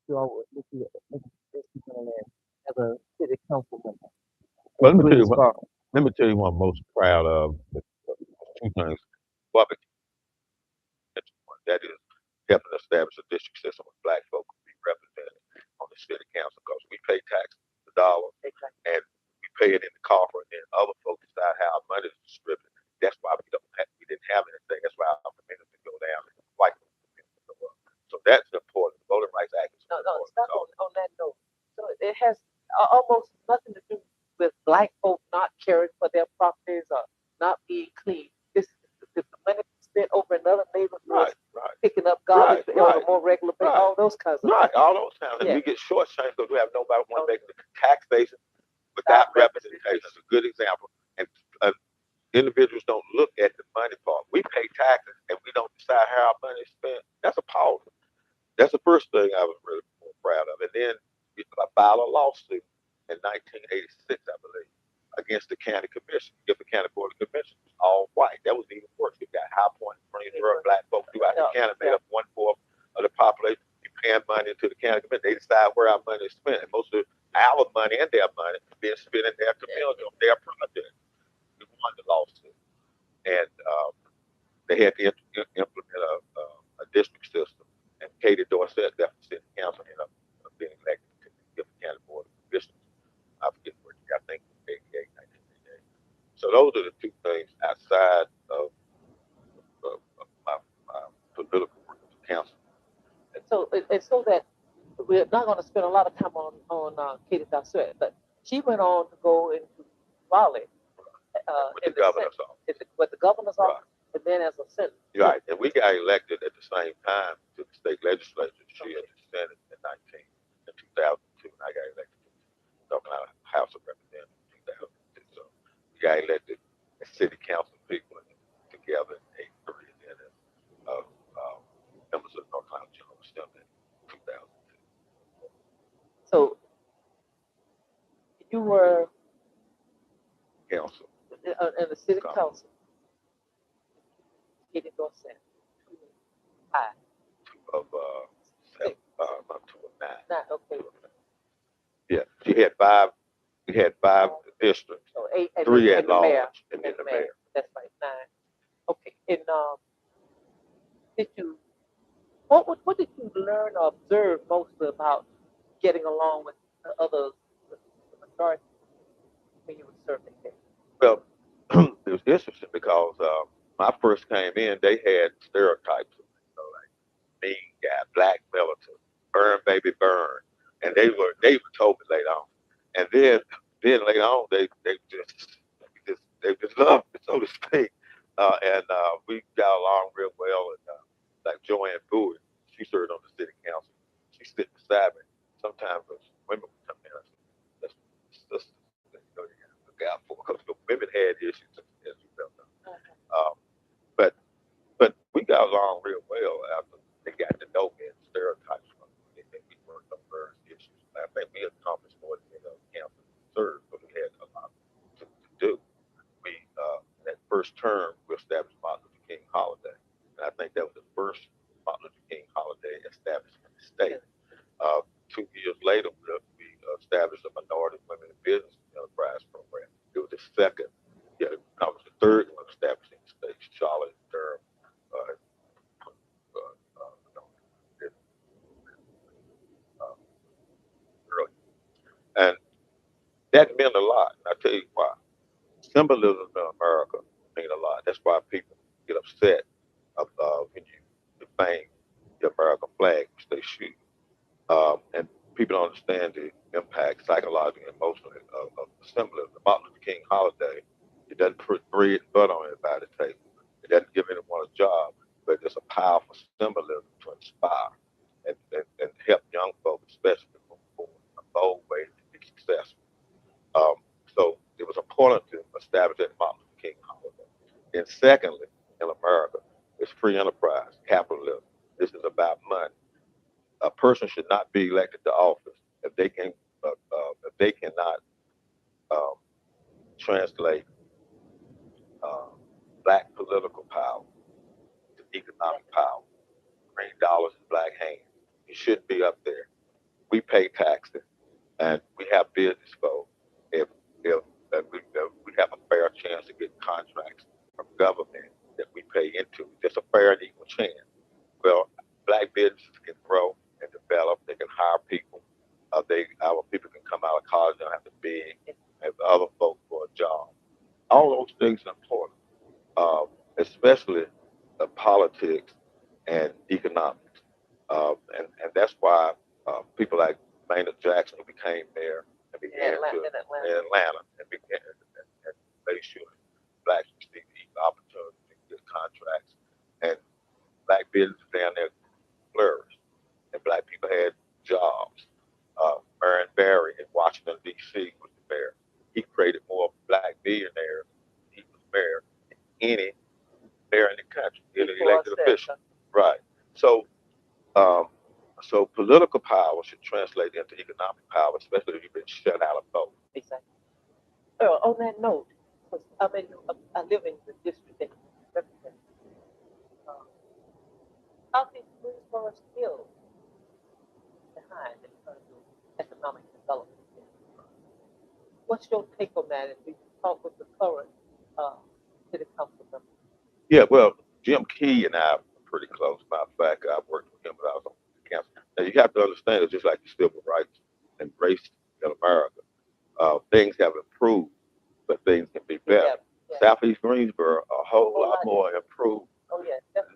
you all would look you as a city council member in Well, Greensboro? let me tell you what I'm most proud of. Two things. Public, that is helping establish a district system where black folk can be represented on the city council because we pay taxes the dollar Exactly. and we pay it in the coffer and then other folks decide how our money is distributed. That's why we didn't have anything. That's why our community go down and white community go up. So that's important. The Voting Rights Act is No, no, important stop because on that note. So it has almost nothing to do with black folk not caring for their properties or not being clean. This is the money spent over another neighborhood, right, picking up garbage on a more regular basis, right, all those kinds of right, things. all those times. And Yeah. we get shortchanged because we have nobody want to make the taxation Without without representation. Is a good example. And uh, individuals don't look at the money part. We pay taxes and we don't decide how our money is spent. That's appalling. That's the first thing I was really more proud of. And then I filed a lawsuit in 1986, I believe, against the county commission. Gifford County Board of Commissioners, all white. That was even worse. You got High Point, Greensboro, black folks throughout the county, made up 1/4 of the population. You paying money to the county commission. They decide where our money is spent. And most of our money and their money is being spent in their community, on their project. We won the lawsuit. And they had to implement a district system. And Katie Dorsett left the city council and ended up being elected to the Gifford County Board of Commissioners. I forget what year, I think it was 88, 1988. So those are the two things outside of my political work as a council. And so that we're not going to spend a lot of time on Katie Dossett, but she went on to go into Raleigh With the governor's office. with the governor's Right. office, and then as a senator. Right. And we got elected at the same time to the state legislature. She had the Senate in 2002, and I got elected to the North Carolina House of Representatives in 2002. So we got elected as city council people together in 83, and then as members of the North Carolina General Assembly in 2002. So you were Council. in the city council, Katie Dossett. Hi. Two of seven, not two of nine. Not okay. Yeah, she had five. We had five districts, So eight, and three then, at large, and then the mayor. That's right, 9. Okay. And did you what did you learn or observe mostly about getting along with the others, the majority when you were serving there? Well, it was interesting because when I first came in, they had stereotypes of me, like mean guy, black militant, burn baby burn, and they were told me later on, and then later on they just loved me, so to speak, and we got along real well, and like Joanne Bowie, she served on the city council. She sit beside me. Sometimes those women would come in and say, "That's sisters that you got to look out for," because the women had issues, as you well know. Um, but we got along real well after they got to know me and stereotypes from me, and we worked on various issues. I think we accomplished more than any other council served, but we had a lot to do. We in that first term we established Martin Luther King holiday, and I think that was the first Martin Luther King holiday established in the state. 2 years later, we established a Minority Women in Business Enterprise program. It was the second, yeah, I was the third one established in the state, Charlotte, Durham, uh, early. And that meant a lot. And I tell you why. Symbolism in America mean a lot. That's why people get upset when you defame the American flag, which they should. And people don't understand the impact psychologically and emotionally of symbolism. The Martin Luther King holiday, it doesn't put bread and butter on anybody's table. It doesn't give anyone a job, but it's a powerful symbolism to inspire and help young folks, especially to move forward in a bold way to be successful. Um, so it was important to establish that Martin Luther King holiday. And secondly, in America, it's free enterprise, capitalism. This is about money. A person should not be elected to office if they cannot um, translate uh, black political power to economic power. Green dollars in black hands. You shouldn't be up there. we pay taxes and we have business folks. If we have a fair chance to get contracts from government that we pay into, just a fair and equal chance. Well, black businesses can grow and develop. They can hire people. Our people can come out of college and don't have to beg and other folks for a job. All those things are important, uh, especially politics and economics. And that's why people like Maynard Jackson, who became mayor and began in Atlanta and began and made sure blacks received equal opportunity to get contracts, and black businesses down there flourished, and black people had jobs. Marion Barry in Washington D.C. was the mayor. He created more black billionaires. He was mayor than any mayor in the country, any elected official. Right. So, um, so political power should translate into economic power, especially if you've been shut out of both. Exactly. On that note, 'cause I live in the district that you represent. Um, Southeast Greensboro is still behind in terms of economic development. What's your take on that? And do you talk with the current uh, city council members? Yeah, well, Jim Key and I are pretty close. Matter of fact, I worked with him when I was on the council. Now, you have to understand, it's just like the civil rights and race in America. Things have improved, but things can be better. Yeah. Southeast Greensboro a whole lot more improved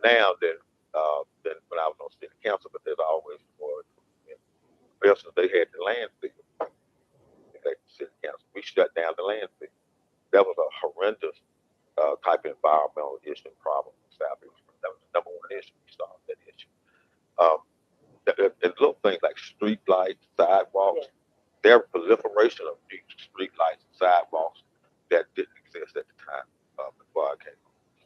now than when I was on city council, but there's always more improvement. For instance, they had the landfill at the city council. We shut down the landfill. That was a horrendous type of environmental issue and problem in Southeast. That was the number one issue. We solved that issue. Um, and little things like street lights, sidewalks, there were proliferation of new street lights and sidewalks that didn't exist at the time before I came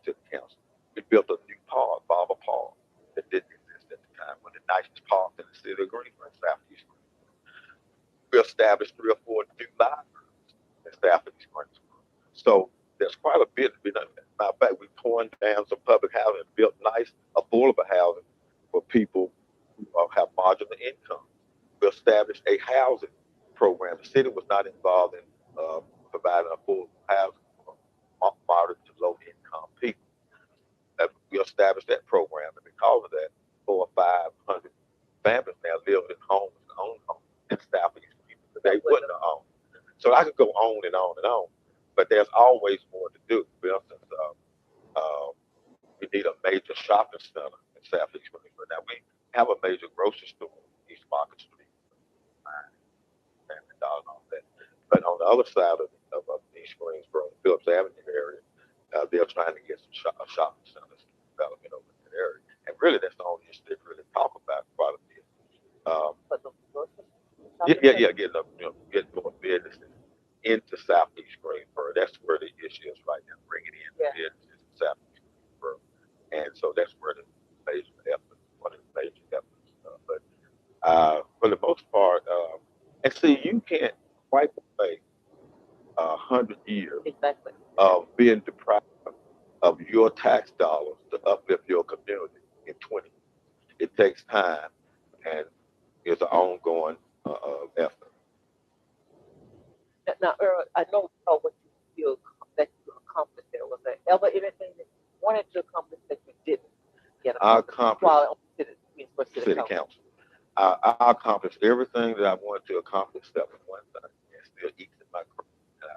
to the council. We built a new park, Barber Park, that didn't exist at the time. One of the nicest parks in the city of Greensboro, Southeast Greensboro. We established 3 or 4 new libraries in Southeast Greensboro. So there's quite a bit to be done. Matter of fact, we torn down some public housing and built nice, affordable housing for people who have marginal income. We established a housing program. The city was not involved in providing affordable housing for moderate to low income people. We established that program, and because of that, 400 or 500 families now live in homes and own homes in Southeast people that they wouldn't have owned. So I could go on and on and on, but there's always more to do. For instance, uh, we need a major shopping center in Southeast Greensboro. Now we have a major grocery store in East Market Street, Family Dollar and all that. But on the other side of East Greensboro, Phillips Avenue area, they're trying to get some shopping centers development over in that area. And really, that's the only issue they really talk about quite a bit. Yeah, getting more businesses into Southeast Greensboro. That's where the issue is right now, bringing in businesses in Southeast Greensboro. And so that's where the major effort, one of the major efforts. But for the most part, and see, you can't wipe away 100 years of being deprived of your tax dollars to uplift your community in 20. It takes time and it's an ongoing effort. Now, Earl, I know what you feel that you accomplished there. Was there ever anything that you wanted to accomplish that you didn't get I accomplished accomplished while on city council. I accomplished everything that I wanted to accomplish except for one thing, and still eats in my career. And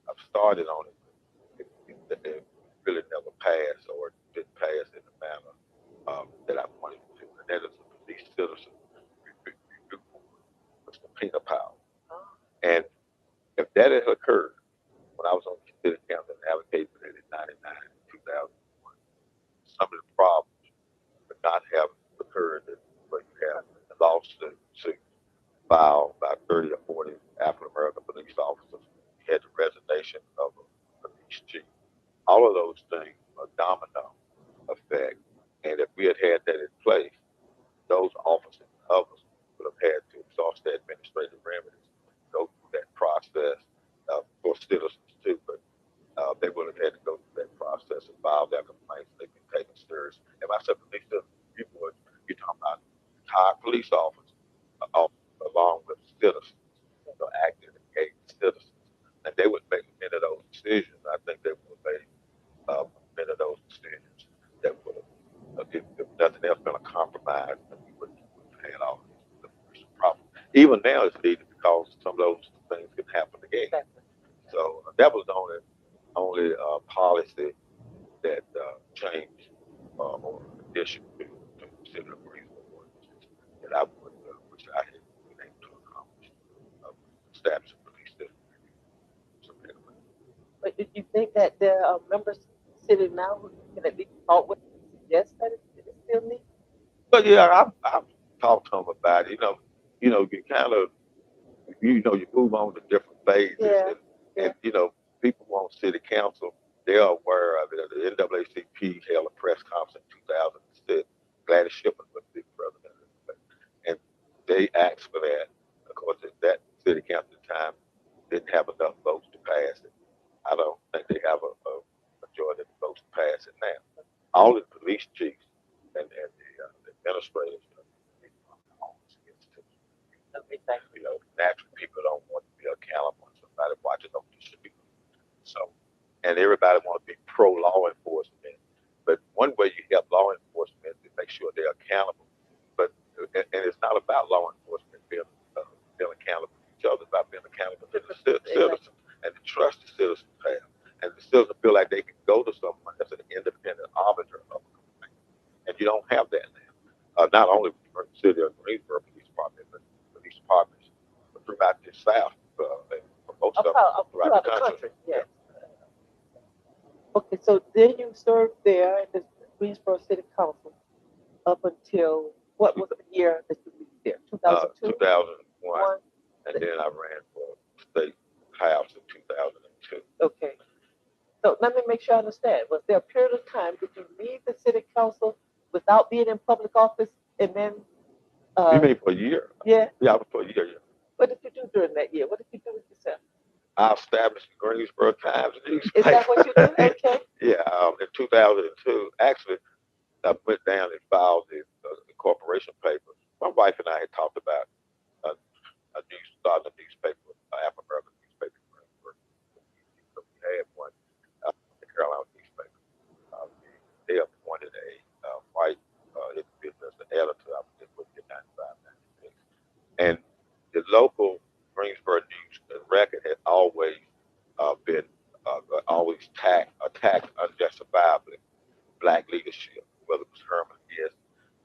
I've started on it, but it really never passed or didn't pass in the manner that I wanted it to. And that is the police citizen review board, was the Pina Power. And if that had occurred when I was on the city council and advocated for that in 99, 2001, some of the problems would not have occurred where you have a lawsuit filed by 30 or 40 African American police officers. You had the resignation of a police chief. All of those things are domino effect. And if we had had that in place, those officers and others would have had to exhaust their administrative remedies, go through that process for citizens too. But they would have had to go through that process and file their complaints. They've been taken serious. And when I said police citizens review board, you're talking about retired police officers, along with citizens, active, engaged citizens, and they would make many of those decisions. I think they would have made many of those decisions that would have, if nothing else, been a compromise, and we would have had all of these problems. Even now, it's needed because some of those things can happen again. So that was the only policy that changed or addition to city of Greensboro ordinances that I would wish I had been able to accomplish establishing police district. But did you think that there are members sitting now who can at least talk with and suggest that it still needs? But yeah, I've talked to them about it. You kind of you move on to different phases, Yeah, and yeah. people want city council. They're aware of it. The NAACP held a press conference in 2006. Gladys Shipman was the president, and they asked for that. Of course, that city council at the time didn't have enough votes to pass it. I don't think they have a majority of the votes to pass it now. All the police chiefs and the administrators, always against it. Exactly. Naturally, people don't want to be accountable when somebody watching them distribute. So, and everybody wants to be pro law enforcement. But one way you help law enforcement is make sure they're accountable. But and it's not about law enforcement being accountable to each other. It's about being accountable to the citizens and the trust the citizens have, and the citizens feel like they can go to someone that's an independent arbiter of a complaint. And you don't have that now. Not only for the city of Greensboro Police Department, but police departments throughout the South, and for most of them throughout the country. Yes. Okay, so then you served there in the Greensboro City Council up until what was the year that you leave there? 2002? 2001, and then I ran for state house in 2002. Okay. So let me make sure I understand. Was there a period of time did you leave the city council without being in public office and then You mean for a year? yeah? Yeah, I was for a year. Yeah. What did you do during that year? What did you do with yourself? I established the Greensboro Times Is that what you did? Okay. Yeah, in 2002, actually, I went down and filed the corporation papers. My wife and I had talked about uh, starting a newspaper, African American newspaper in Greensboro. So we had one, the Carolina newspaper. They appointed a white individual as the editor. I was just looking at 95, 96. And the local Greensboro News and Record had always been attacked unjustifiably black leadership, whether it was Herman Hess,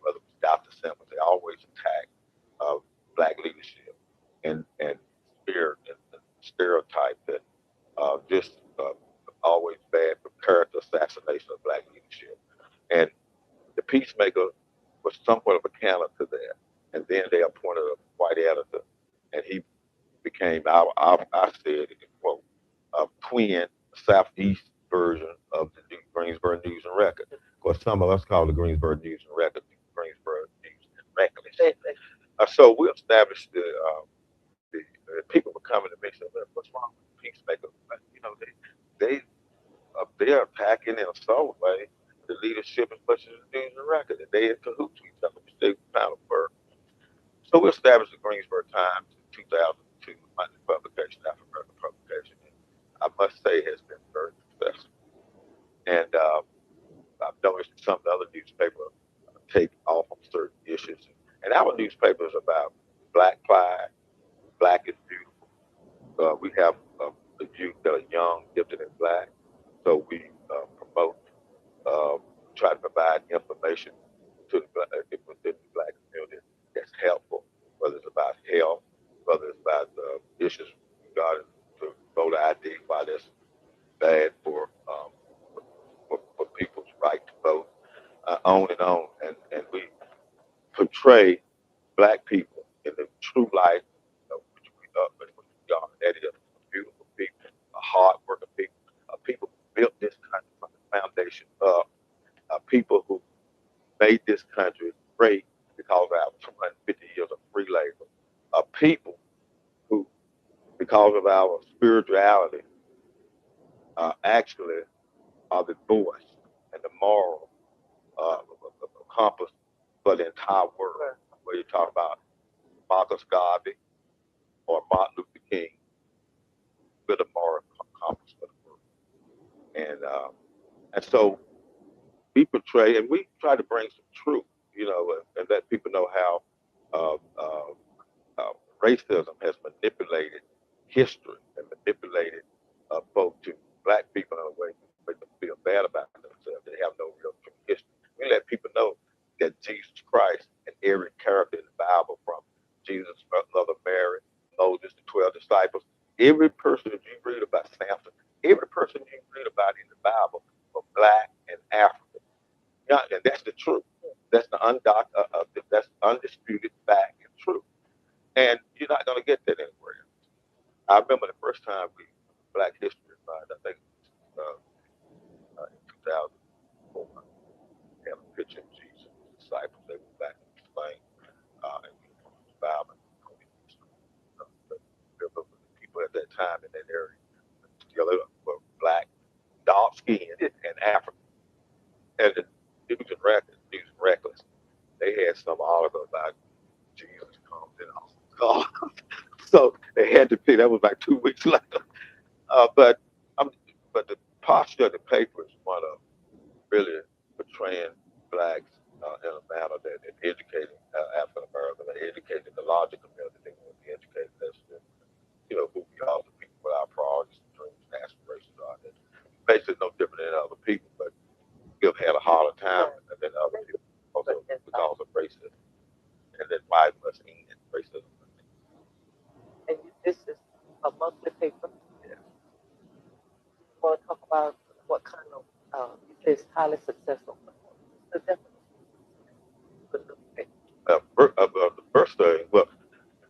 whether it was Dr. Simmons. They always attacked uh, black leadership and and stereotyped that this always bad for character assassination of black leadership. And the Peacemaker was somewhat of a counter to that. And then they appointed a white editor, and he became, I said, quote, twin southeast version of the Greensboro News and Record. Of course, some of us call the Greensboro News and Record the Greensboro News and Record. So we established the people were coming to me and saying, "What's wrong with the Peacemaker?" They they're attacking in a subtle way the leadership as much as the News and Record, and they in cahoots with each other, which they found a word. So we established the Greensboro Times in 2002, Monday publication, African American publication, and I must say has been very successful. And I've noticed some of the other newspapers take off on certain issues, and our newspaper is about black pride, black is beautiful. We have the youth that are young, gifted, and black, so we promote, uh, try to provide information to within the black community that's helpful, whether it's about health, whether it's about issues regarding to voter ID, why that's bad for people's right to vote, on and on. And we portray black people in the true light of which we are. That is beautiful people, hardworking people, people who built this country from the foundation up, people who made this country great because of our 250 years of free labor, people who, because of our spirituality, actually are the voice and the moral compass for the entire world. Where you talk about Marcus Garvey or Martin Luther King with a moral compass for the world. And so we portray and we try to bring some truth, and let people know how uh, uh, racism has manipulated history and manipulated folk to black people in a way to make them feel bad about themselves. They have no real true history. We let people know that Jesus Christ and every character in the Bible, from Jesus' mother Mary, Moses, the 12 disciples, every person that you read about Samson, every person you read about in the Bible was black and African. Yeah, and that's the truth. That's that's undisputed fact and truth. And you're not going to get that anywhere. I remember the first time we Black History Month, I think it was in 2004, had a picture of Jesus and his disciples. They were back in Spain, and we were from the Bible. But the people at that time in that area still were black, dark skinned, and African. And it was reckless. It was reckless. They had some article about Jesus comes in all God. So they had to pay. That was like 2 weeks later. But I'm, but the posture of the paper is one of really portraying blacks in a manner that is educating African Americans and educating the larger community. They want to be educated as to who we are, the people, what our priorities, dreams, and aspirations are. That basically no different than other people, but we've had a harder time than other people also because of racism, and then why must end racism. And this is a monthly paper. Yeah. You want to talk about what kind of, you say it's highly successful. The definition of the paper. The first thing, well,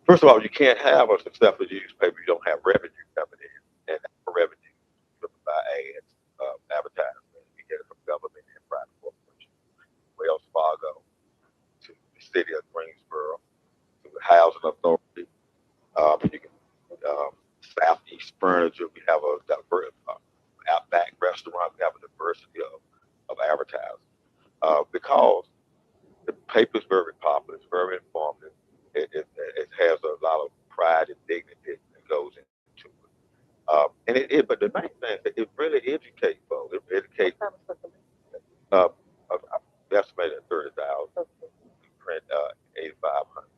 first of all, you can't have a successful newspaper if you don't have revenue coming in, and revenue driven by ads, advertising. You get it from government and private corporations, Wells Fargo to the city of Greensboro to the housing authority. You can Southeast Furniture. We have a diverse Outback restaurant. We have a diversity of advertising because the paper is very popular. It's very informative. It has a lot of pride and dignity that goes into it. But the main thing is that it really educates folks. It educates. Uh, I estimated at 30,000. We print 8,500,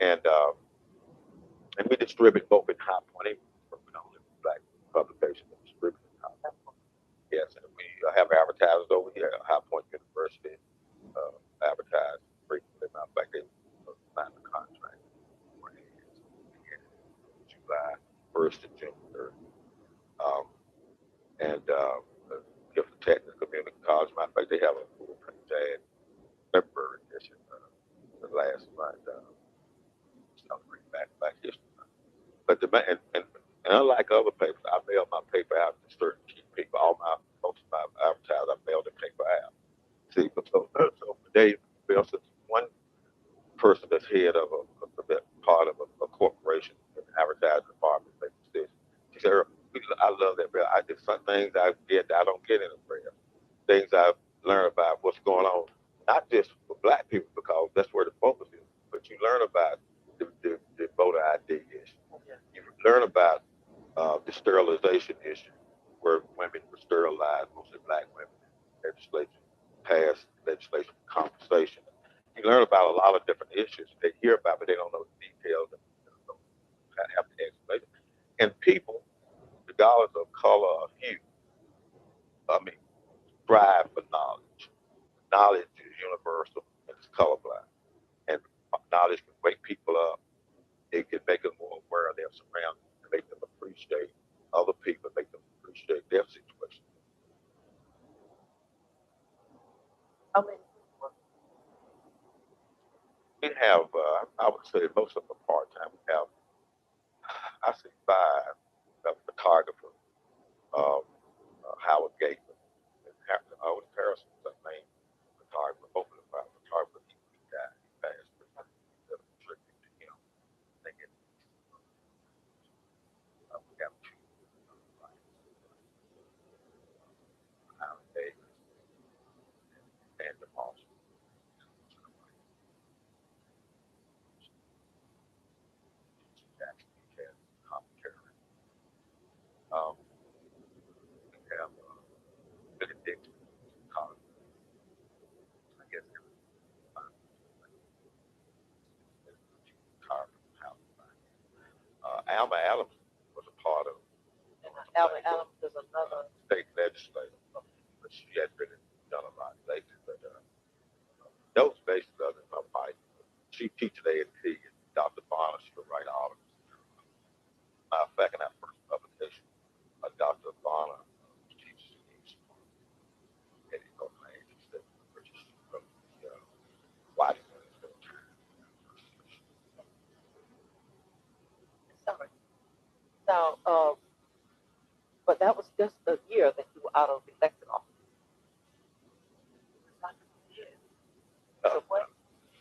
and uh, and we distribute both in High Point. We don't live in black publications, but distribute in High Point. Yes, and we have advertisers over here at High Point University. Advertise frequently. Matter of fact, they signed a contract for ads beginning July 1st to June 30th. Um, and Gift for Technical Community College. Matter of fact, they have a full print ad February edition the last month, celebrating Black History Month. But and unlike other papers, I mail my paper out to certain key people. Most of my advertisers, I mail the paper out. See, so they mail one person that's head of a part of a corporation, an advertising department, make decisions. She said, "Earl, I love that. There's some things I get that I don't get in the press. Things I've learned about what's going on, not just for black people, because that's where the focus is, but you learn about the voter ID issue. You learn about the sterilization issue, where women were sterilized, mostly black women. Legislature passed legislation for compensation. You learn about a lot of different issues they hear about, but they don't know the details and don't have the explanation. And people, regardless of color or hue, I mean, strive for knowledge. Knowledge is universal and it's colorblind. And knowledge can wake people up. It can make them more aware of their surroundings and make them appreciate other people, make them appreciate their situation. How many? We have, I would say, most of them are part time. We have, I see five photographers, um, Howard Gateman, and Owen Harrison was our main photographer. Both of them are photographers. He died. He passed. But that was a tribute to him. They get, we have two Howard Davis and the Marshall. Alma Adams was a part of And Alvin Adams is another. state legislator, but she had really done a lot lately. But those basically other than her fight. She teaches A&T, and Dr. Bonner, she would write articles. Matter of fact, in that first publication, Dr. Bonner teaches English at Oakland. She said, she wrote the White military. Sorry. Now, but that was just a year that you were out of elected office. It's not a year. So what?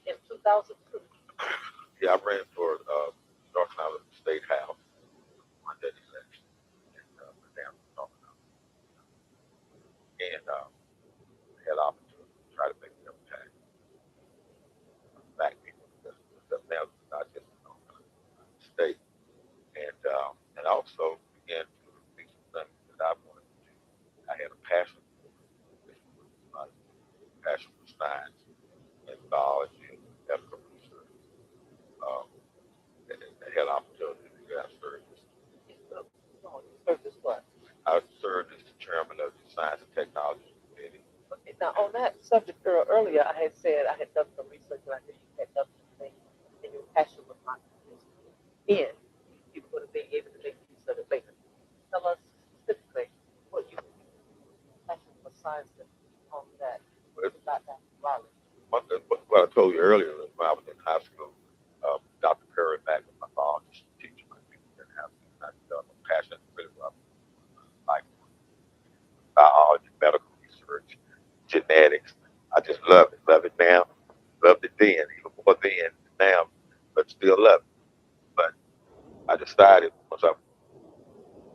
In 2002. Yeah, I ran for North Carolina State House, won that election, and down in North Carolina, and had opportunity to try to make an impact on black people, because now not just in North Carolina State, and also began to do some things that I wanted to do. I had a passion for it, which was my passion for science and biology and medical research. Um, and I had opportunity to get service. No, you served as what? I served as the chairman of the Science and Technology Committee. Okay, now on that subject, earlier I had said I had done some research and I knew you had done some things and your passion was not in. You would have been able to make use of it later. Tell us specifically what you passion for science and on that. But About that knowledge. what I told you earlier is when I was in high school, Dr. Perry back was my biology teacher. My people in high school, and I developed a passion really about life, biology, medical research, genetics. I just love it now, loved it then, even more then than now, but still love it. But I decided once I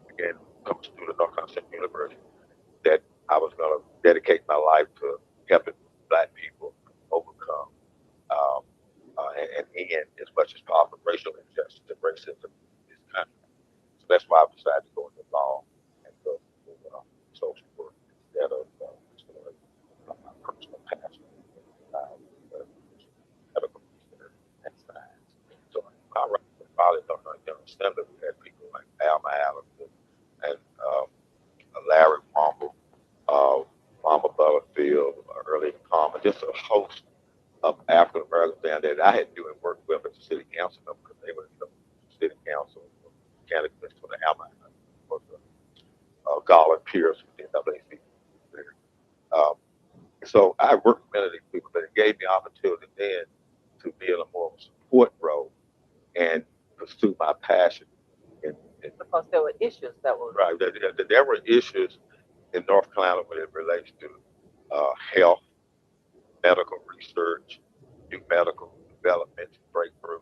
began to become a student at North Carolina Central University that I was going to dedicate my life to helping black people overcome um, and end as much as possible racial injustice and racism in this country. So that's why I decided to go into law and go into social work instead of pursuing my personal passion, medical research and science. So I probably don't know, Assembly, we had people like Alma Adams and Larry Wamble, uh, Mama Butterfield, Early Palmer, just a host of African Americans down there that I had doing work with at the city council member, because they were, city council candidates for the Alma, for the Garland Pierce with the NAACP. Um, so I worked with many of these people, but it gave me opportunity then to be in a more support role and pursue my passion. In Because there were issues that were right, there were issues in North Carolina when it relates to health, medical research, new medical developments, breakthroughs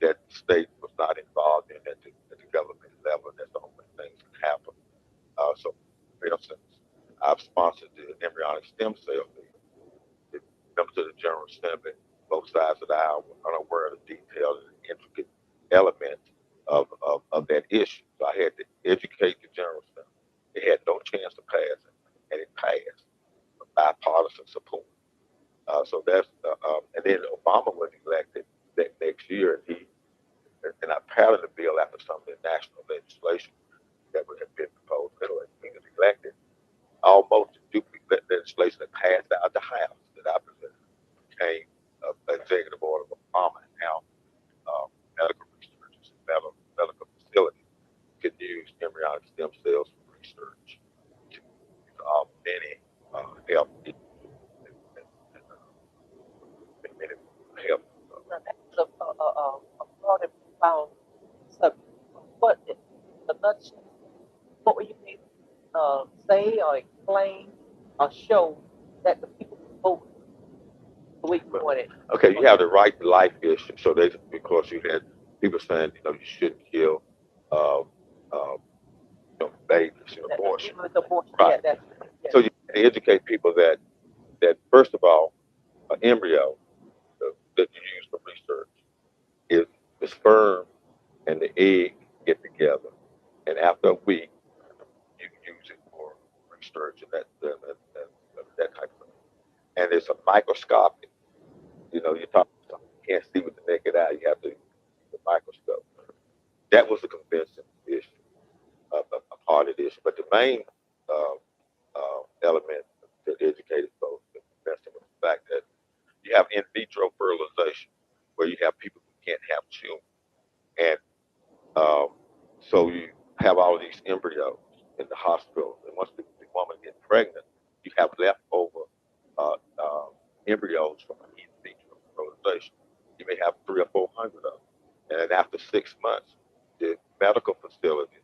that the state was not involved in at the government level. That's the only things that happen. So, for instance, I've sponsored the embryonic stem cell bill. The members of the General Assembly, both sides of the aisle, were unaware of the detailed and intricate elements of that issue. So I had to educate the General Assembly. It had no chance to pass it, and it passed with bipartisan support. And then Obama was elected that next year, and I paddled the bill after some of the national legislation that would have been proposed. Anyway, he was elected almost to duplicate legislation that passed out of the House that I presented became an executive order of Obama, and now medical researchers and medical facilities can use embryonic stem cells for research to many health issues and many health. now, that's a broad and profound subject. What in a nutshell, what were you able to say or explain or show that the people would vote the way you wanted? Okay, you have the right to life issue. So they, because you had people saying, you shouldn't kill, uh, babies, abortion. Even with abortion, yeah, Right. that's yeah. So you have to educate people that first of all, an embryo that you use for research is the sperm and the egg get together, and after a week, you can use it for research and that type of thing. And it's a microscopic. You're talking something you can't see with the naked eye. You have to use the microscope. That was a convincing issue, a part of this. But the main uh, element that educated folks and convinced them was the fact that you have in vitro fertilization, where you have people who can't have children, and um, so you have all of these embryos in the hospital, and once the woman gets pregnant, you have leftover uh, uh, embryos from in vitro fertilization. You may have 300 or 400 of them, and then after 6 months, the medical facility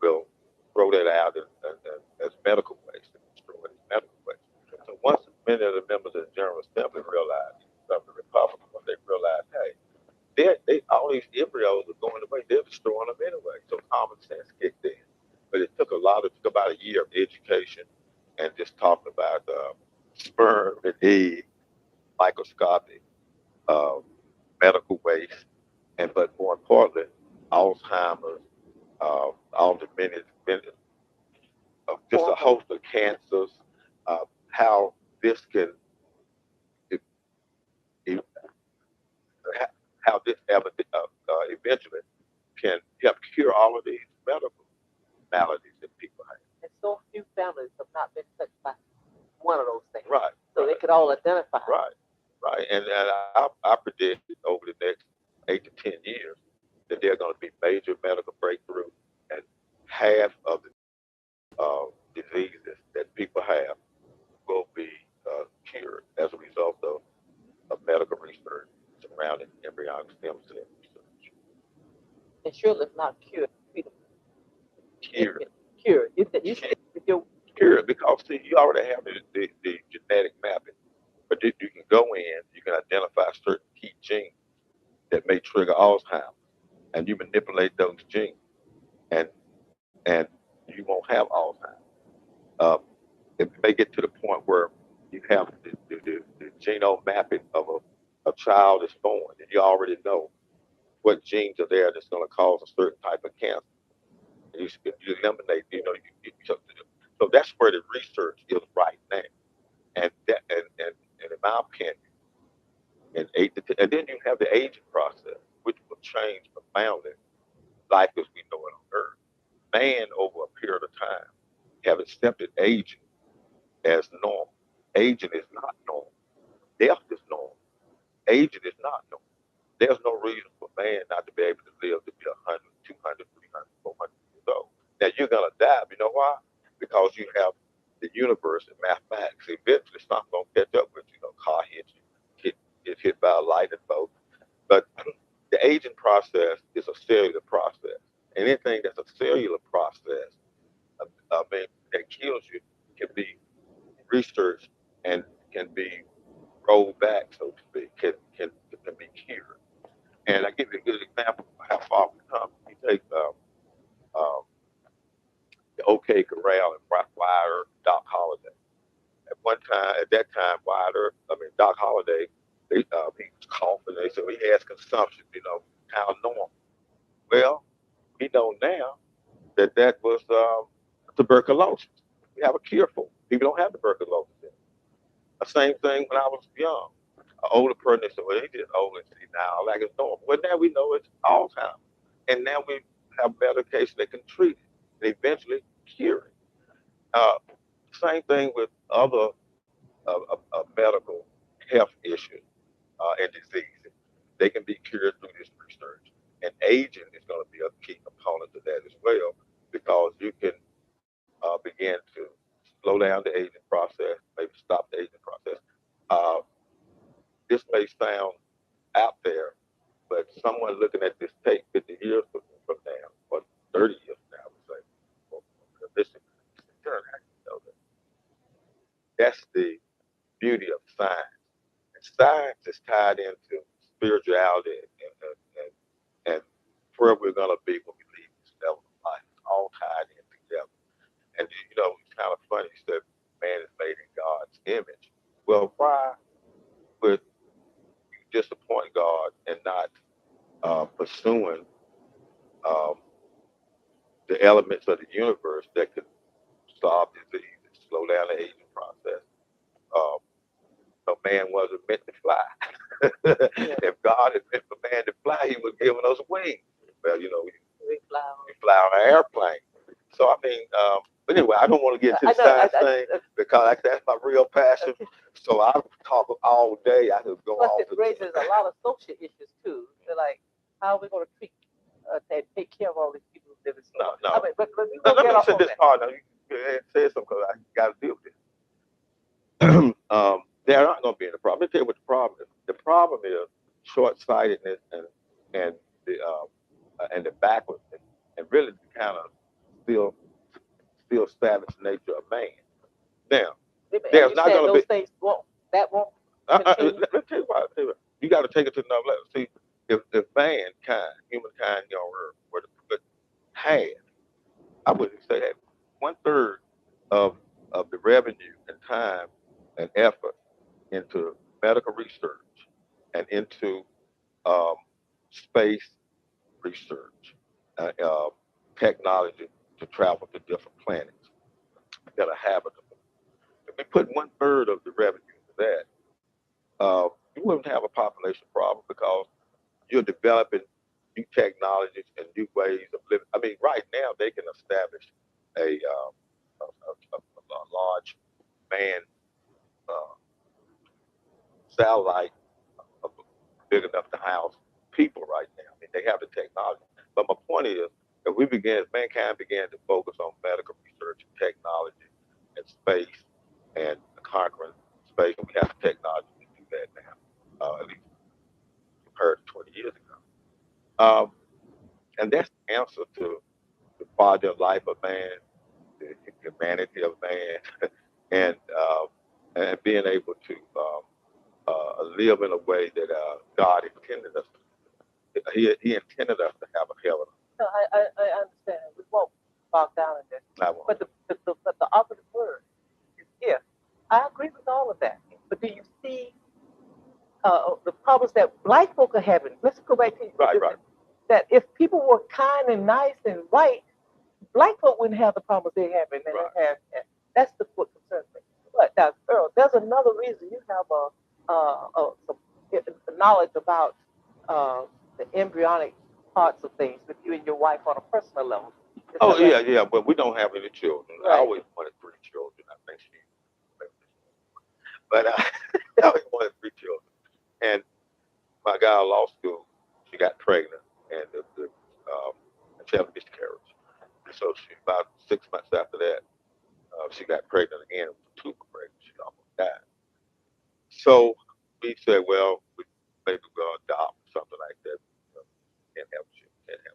will throw that out as medical waste and destroy it as medical waste. So once many of the members of the General Assembly realized, some of the Republicans, when they realized, hey, they all these embryos are going away. They're destroying them anyway. So common sense kicked in. But it took about a year of education and just talking about sperm and egg, microscopic, uh, medical waste, and but more importantly, Alzheimer's, all the many just a host of cancers, how this can, it, it, how this eventually can help cure all of these medical maladies that people have. And so few families have not been touched by one of those things. Right. So Right. they could all identify. Right. Right. And I predict over the next 8 to 10 years that there are going to be major medical breakthroughs, and half of the diseases that people have will be cured as a result of medical research surrounding embryonic stem cell research. And surely it's not cured. Cured. Cured. You said if you're Cured because see, you already have the genetic mapping, but you can go in, you can identify certain key genes that may trigger Alzheimer's, and you manipulate those genes, and and you won't have Alzheimer's. Um, it may get to the point where you have the genome mapping of a child is born, and you already know what genes are there that's going to cause a certain type of cancer. And you eliminate, so that's where the research is right now. And in my opinion, in 8 to 10, and then you have the aging process, which will change profoundly life as we know it on Earth. Man, over a period of time, have accepted aging as normal. Aging is not normal. Death is normal. Aging is not normal. There's no reason for man not to be able to live to be 100, 200, 300, 400 years old. Now, you're going to die. You know why? Because you have the universe and mathematics. Eventually, something's going to catch up with you. Car hits you, get hit by a lightning bolt. But the aging process is a cellular process. And anything that's a cellular process, that kills you, can be researched and can be rolled back, so to speak, can be cured. And I give you a good example of how far we've come. You take um, the OK Corral and Wyatt Earp, Doc Holliday. At that time, Doc Holliday, he was coughing. They said, well, he has consumption, kind of normal. Well, we know now that was tuberculosis. We have a cure for it. People don't have tuberculosis anymore. The same thing when I was young. An older person, they said, well, he's just old and see now, like it's normal. Well, now we know it's Alzheimer's. And now we have medication that can treat it and eventually cure it. Uh, Same thing with other medical health issues and diseases. They can be cured through this research. And aging is going to be a key component to that as well, because you can begin to slow down the aging process, maybe stop the aging process. Uh, this may sound out there, but someone looking at this tape 50 years from now, or 30 years from now, would say, well, listen, Turner, how do you know that? That's the beauty of science. And science is tied into spirituality and where we're going to be when we leave this level of life. It's all tied in together. And, it's kind of funny. You said man is made in God's image. Well, why would you disappoint God and not pursuing um, the elements of the universe that could solve disease and slow down the aging process? Um, no man wasn't meant to fly. If God had meant for man to fly, he would have given us wings. Well, fly you on. fly on an airplane. So I mean, but anyway, I don't want to get into I the know. science thing because that's my real passion. Okay. So I talk all day. I could go Plus, off it to raises a lot of social issues too. They're like, how are we going to treat and take care of all these people who live in no, slums? I no. mean, but we Let won't me get off say on this that. part. Now you say something because I got to deal with this. They're not going to be in the problem. Let me tell you what the problem is. The problem is short-sightedness and and the backwardness and really the kind of still still savage nature of man. Now, And there's you not said going to those be. things won't continue. Let me tell you why. Tell you what. You got to take it to another level. See, if mankind, humankind here on Earth, were to put half, I wouldn't say half, 1/3 of the revenue and time and effort into medical research and into um, space research, uh, uh, technology to travel to different planets that are habitable. If we put 1/3 of the revenue into that, you wouldn't have a population problem because you're developing new technologies and new ways of living. I mean, right now they can establish a large manned uh, satellite big enough to house people right now. I mean, they have the technology. But my point is, if mankind began to focus on medical research and technology and space and conquering space, and we have the technology to do that now, at least compared to 20 years ago. Um, and that's the answer to the quality of life of man, the humanity of man, and being able to live in a way that God intended us. He intended us to have a heaven. No, I understand. We won't bog down in this. I want. But the operative word is if. I agree with all of that. But do you see the problems that black folk are having? Let's go back to Right, right, that if people were kind and nice and white, black folk wouldn't have the problems they have, and right. they have. That's what concerns me. But now, Earl, there's another reason you have some knowledge about uh, the embryonic parts of things with you and your wife on a personal level. Is Oh that right? yeah, yeah. But we don't have any children. I Right. always wanted 3 children. I think she, but I always wanted 3 children. And my guy in law school, she got pregnant, and she had a miscarriage. And so she about 6 months after that, she got pregnant again with a tumor pregnancy. She almost died. So we said, well, maybe we'll adopt or something like that. You know, can't have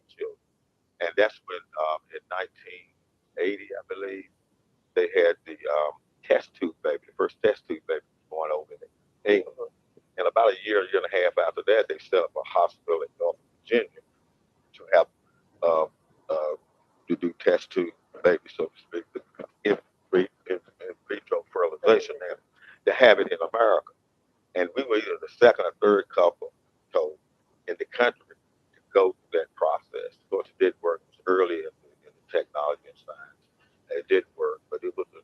children. And that's when in 1980, I believe, they had the test tube baby, the first test tube baby born over in England. And about a year and a half after that, they set up a hospital in North Virginia to have uh, uh, to do test tube baby, so to speak, in vitro fertilization, and to have it in America. And we were either the second or third couple told in the country to go through that process. Of course, it didn't work. It was early in the technology and science. And it didn't work, but it was an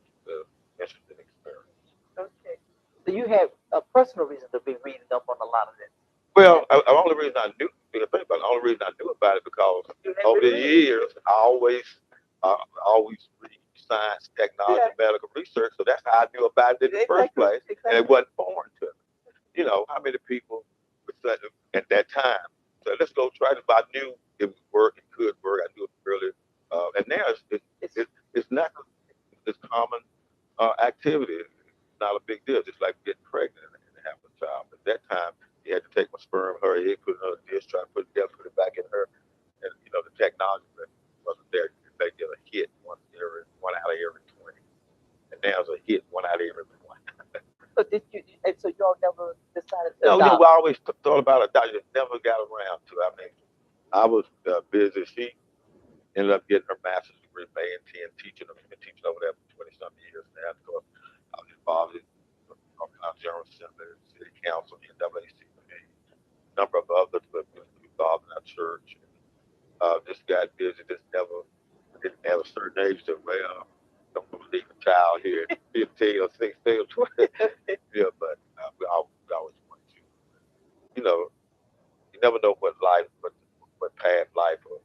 interesting experience. Okay. So you have a personal reason to be reading up on a lot of this. Well, the only reason I knew, the only reason I knew about it because You have over been the reading. years, I always read science, technology, Yeah. and medical research. So that's how I knew about it in the first Exactly. place, and it Exactly. wasn't foreign to me. You know, how many people would say at that time, so let's go try this. But I knew it would work, it could work. I knew it really, and now It's it's not this common activity. It's not a big deal. Just like getting pregnant and having a child. At that time, you had to take my sperm, her egg, put it in a dish, try to put it together, put it back in her, and the technology wasn't there. You could make it a hit one out of every 20, and now it's a hit one out of every one. so did you and so y'all never decided to No, we adopt? always thought about it. I just never got around to it. I mean, I was busy. She ended up getting her master's degree in A&T and teaching. She's been teaching over there for 20 some years now. Of course, I was involved in North Carolina General Assembly, City Council, NAACP, a number of others, but involved in our church. Just got busy. Just never didn't have a certain age to, well, don't leave a child here at 15 or 16 or 20. Yeah, but we always wanted to. You know, you never know what path life will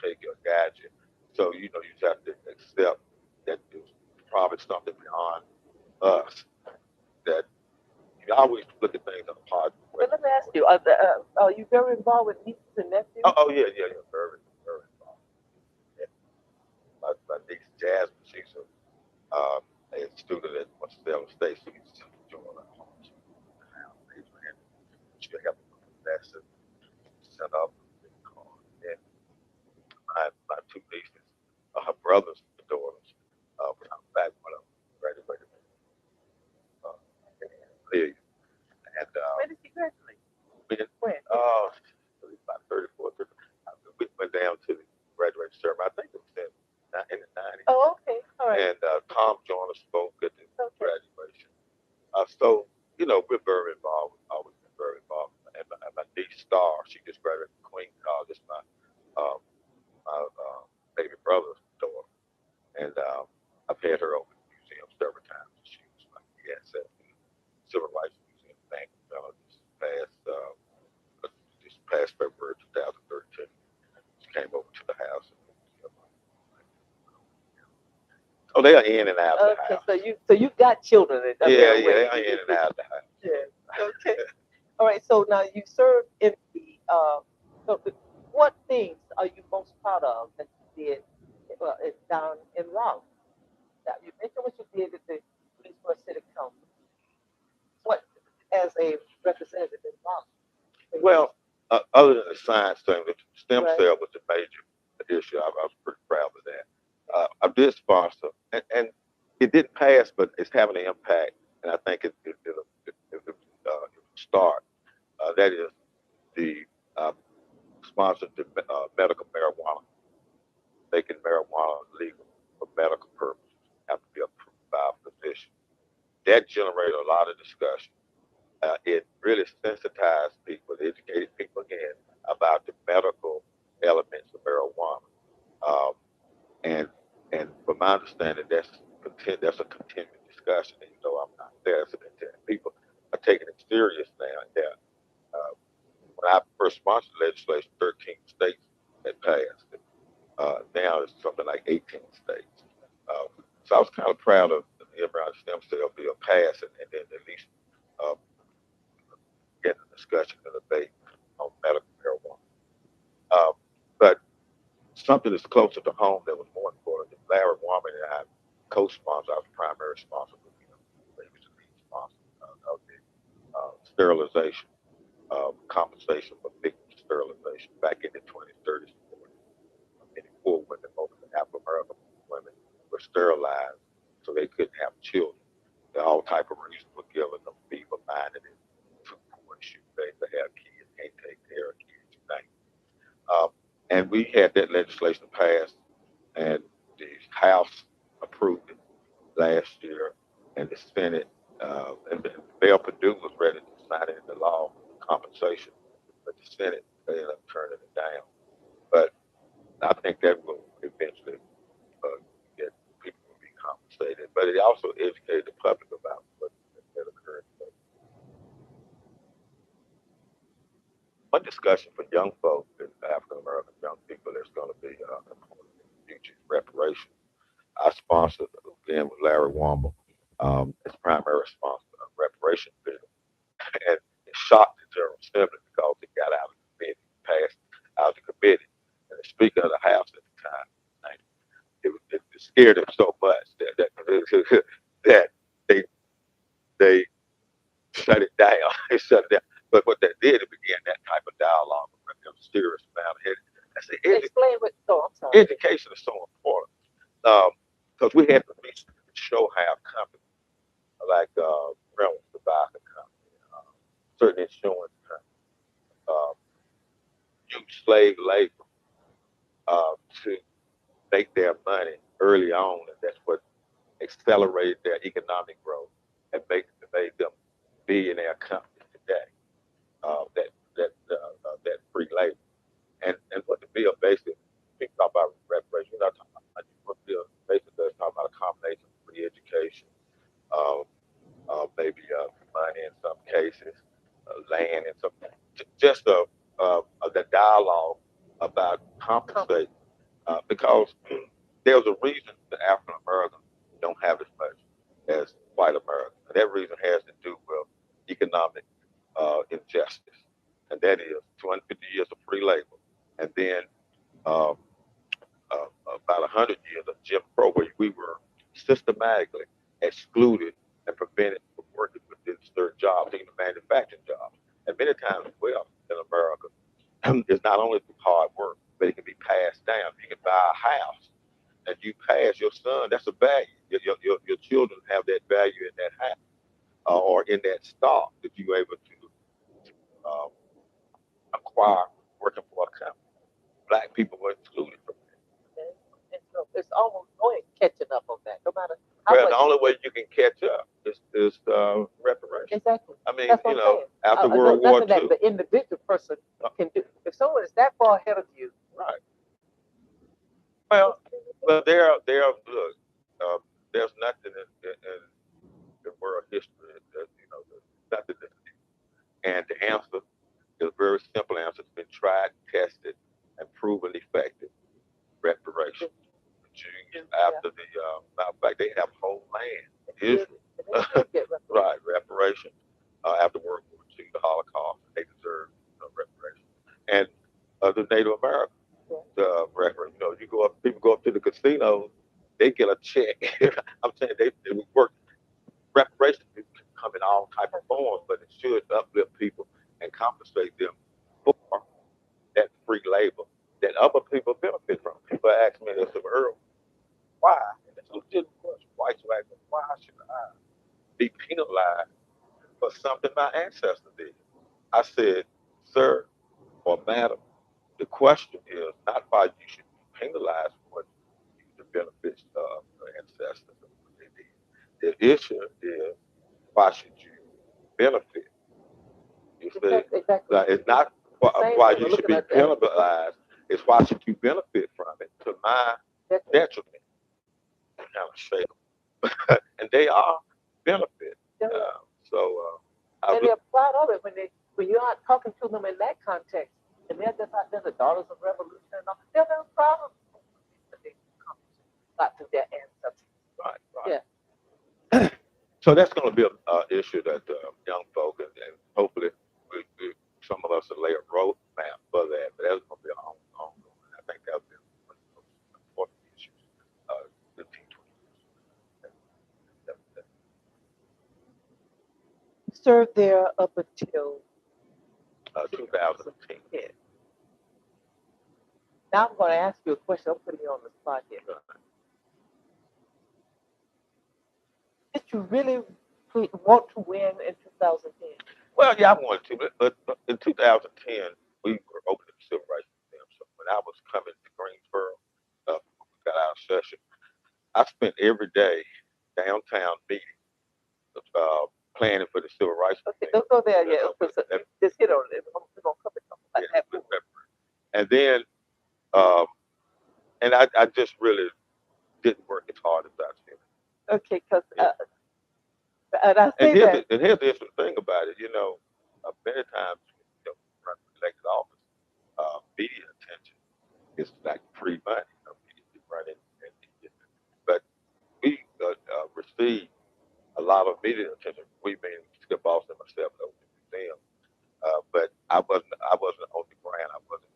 take you or guide you. So you just have to accept that there's probably something beyond us that you always look at things in a positive way. But let me ask you, are you very involved with nieces and nephews? Oh yeah, yeah, yeah. Very, very involved. Yeah. My niece Jasmine, she's a student at Marcellus State. She's doing a home. She helped with the lesson, set up the car. And my two nieces, her brothers, daughters, when I was back when I graduated uh, in and When did she graduate? we did, When? about 34, 30, we went down to the graduation ceremony. I think it was in the 90s. Oh, okay. All right. And Tom joined us both at the Okay. graduation. So, we're very involved. We've always been very involved. And my niece Star, she just graduated from Queen College. It's um, my baby brother's daughter. And I've had her over at the museum several times. She was like, yes, at the Civil Rights Museum Bank this past February 2013. She came over to the house. Oh, they are in and out of the Okay. house. So you got children in Yeah, every yeah, way. they are in and out of the house. Yeah. Okay. All right. So now you serve in the. What things are you most proud of that you did? Well, it's down in Raleigh. Now, you mentioned what you did at the Greensboro City Council. What, as a representative in Raleigh? Well, other than the science thing, the stem Right. cell was the major issue. I was pretty proud of that. I did sponsor, and it didn't pass, but it's having an impact, and I think it'll start. That is the uh, sponsor to medical marijuana, making marijuana legal for medical purposes, have to be approved by a physician. That generated a lot of discussion. It really sensitized people, educated people again about the medical elements of marijuana. Um, and and from my understanding, that's a continuing discussion. And, I'm not there, so that people are taking it serious now. Yeah. Uh, when I first sponsored legislation, 13 states had passed it. Now it's something like 18 states. So I was kind of proud of the embryonic stem cell bill passing, and then at least uh, get a discussion and debate on medical marijuana. But something that's closer to home that was more important. Larry Warman and I co-sponsor. I was primary sponsor with him, but he was the lead sponsor of the sterilization, compensation for victim sterilization back in the 20s, 30s, and 40s. Many poor women, mostly African American women, were sterilized so they couldn't have children. All type of reasons were given them, feeble-minded and too poor to shoot things to have kids, can't take care of kids, you think. Um, and we had that legislation passed, and the House approved it last year, and the Senate, and Mayor Perdue was ready to sign it into law, compensation, but the Senate ended up turning it down. But I think that will eventually get people will be compensated. But it also educated the public about what that occurred. So one discussion for young folks, African American young people, that's going to be important in the future is reparations. I sponsored again with Larry Wamble as primary sponsor of reparation bill, and it shocked the General Assembly because it got out of committee, passed out of the committee, and the Speaker of the House at the time, it scared him so much that they they shut it down. They shut it down. But what they did, it began that type of dialogue with them serious about it. I said, Explain what. Oh, I'm sorry. education is so important because we had to show how companies like Reynolds Tobacco Company, certain insurance companies, uh, use slave labor to make their money early on, and that's what accelerated their economic growth and made them billionaire companies today. That free labor and what the bill basically people talk about reparations. We're not talking about what the bill basically does talk about a combination of free education, um, maybe money in some cases, land in some, just the dialogue about compensate. Compensate. because there's a reason the African Americans don't have as much as white Americans. And that reason has to do with economic injustice, and that is 250 years of free labor, and then um, about 100 years of Jim Crow, where we were systematically excluded and prevented from working within certain jobs, even manufacturing jobs. And many times, well, in America, it's not only through hard work, but it can be passed down. You can buy a house and you pass your son, that's a value. Your children have that value in that house or in that stock that you're able to acquire working for a company. Black people were excluded from that. And so it's almost going catching up on that, no matter how Well, much. the only way you can catch up is reparations. Exactly. I mean, That's what I'm saying. after No, World War nothing that II, the individual person can do. If someone is that far ahead of you, right? Well, but look, uh, there's nothing in world history that nothing that's new. And the answer is a very simple answer. It's been tried, tested, and proven effective. Reparations. The Jews after the matter of fact, they have whole land, Israel. Right, reparations after World War II, the Holocaust, they deserve reparations. And the Native Americans, reference. You go up, people go up to the casinos, they get a check. I'm saying they work. Reparations can come in all type of forms, but it should uplift people and compensate them for that free labor that other people benefit from. People ask me this, Earl, why? And it's a legitimate question. Why should I? Why should I be penalized for something my ancestors did? I said, sir or madam, the question is not why you should be penalized for what the benefits of your ancestors and what they did. The issue is why should you benefit? You see, exactly. it's not why you should be penalized. It's why should you benefit from it to my detriment. Kind of shake them, and they are benefit. And they're proud of it when you aren't talking to them in that context, and they're just out there, the daughters of revolution, and all. They're very proud of that they got to their ancestors. Right, right. Yeah. So that's going to be an issue that young folk and hopefully some of us will lay a roadmap for that. But that's going to be ongoing. I think that'll be one of the most important issues. 15, 20 years. Served there up until 2010. Now I'm going to ask you a question. I'm putting you on the spot here. Did you really want to win in 2010? Well, yeah, I wanted to, but in 2010 we were opening the Civil Rights Museum. So when I was coming to Greensboro, when we got out of session, I spent every day downtown meeting, planning for the Civil Rights Museum. Okay, don't go there yet. Just hit on it. We're going to come and talk about that. And then, and I just really didn't work as hard as I should. Okay, because and I say that. And here's the interesting thing about it. Many times, run for elected office, media attention is like free money. Media running, but we receive a lot of media attention. We mean Skip Austin, myself, and the museum. But I wasn't on the ground. I wasn't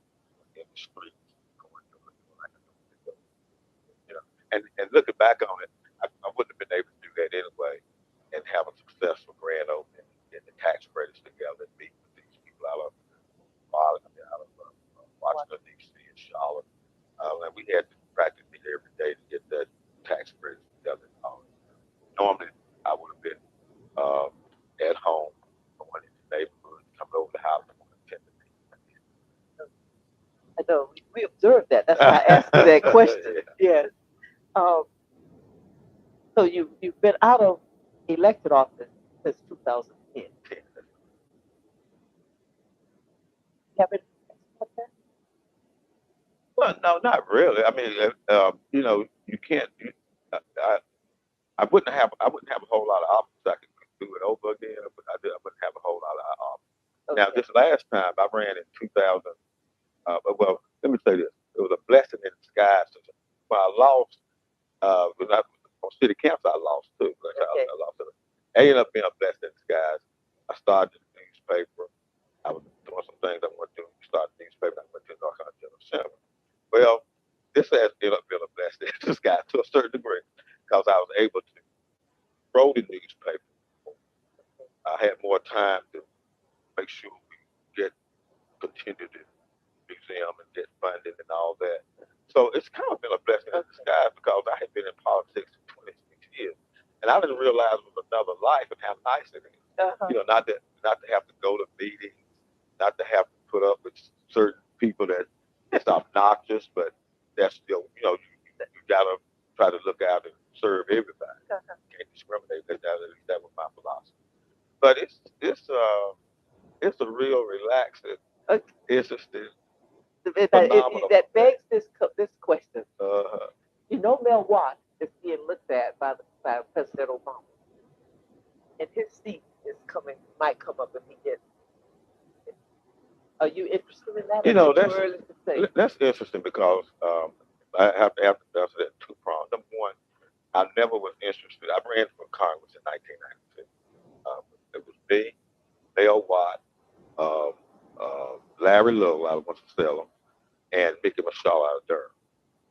in the streets going to it like I normally do. And looking back on it, I wouldn't have been able to do that anyway and have a successful grand opening and the tax credits together and meet with these people out of Washington, D.C. and Charlotte. And we had to practice meet every day to get that tax credits together. Normally, I would have been at home going in the neighborhood, coming over the house and attending meetings. I know. We observed that. That's why I asked you that question. Yes. So you've been out of elected office since 2010. Have it? Well, no, not really. I mean, you can't. I wouldn't have a whole lot of options. I could do it over again, but I wouldn't have a whole lot of options. Okay. Now, this last time I ran in 2000. Well, let me say this: it was a blessing in disguise. When I lost, when I on city council, I lost too. Like Okay. I lost it. It ended up being a blessing in disguise. I started the newspaper. I was doing some things I wanted to do. Started the newspaper. I went to North Carolina General Assembly. Well, this has ended up being a blessing in disguise to a certain degree because I was able to grow the newspaper. I had more time to make sure we get continue to museum and get funding and all that. So it's kind of been a blessing in disguise because I had been in politics for 26 years, and I didn't realize it was another life and how nice it is. Uh-huh. Not to have to go to meetings, not to have to put up with certain people that it's obnoxious, but that's still you gotta try to look out and serve everybody. Uh-huh. Can't discriminate. At least that was my philosophy. But it's a real relaxing, Okay. interesting, It, phenomenal. that begs this question. Uh, You know, Mel Watt is being looked at by President Obama, and his seat is coming might come up if he gets. Are you interested in that, or you is know, it too early to say? that's interesting because I have to answer that two prongs. Number one, I never was interested. I ran for Congress in 1996. It was me, Mel Watt, um, Larry Lowe out of Winston-Salem, and Mickey Mashal out of Durham.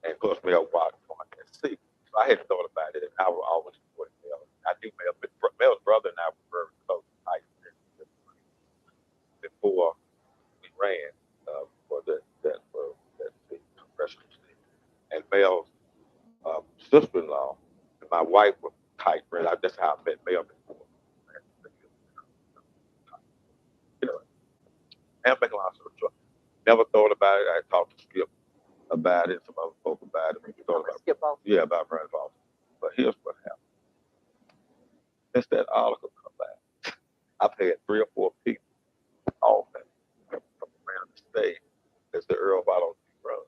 And of course, Mel Watt won that seat. So I hadn't thought about it, and I would always support Mel. I knew Mel, but Mel's brother and I were very close in high school before we ran for that seat, congressional seat. And Mel's sister-in-law and my wife were tight friends. That's how I met Mel before. You know, and make a long story short, never thought about it. I talked to Skip about it, some other folk about it. We thought about Skip off. yeah, about running for office. But here's what happened. Since that article come back, I've had three or four people call me from around the state that said, Earl, why don't you run?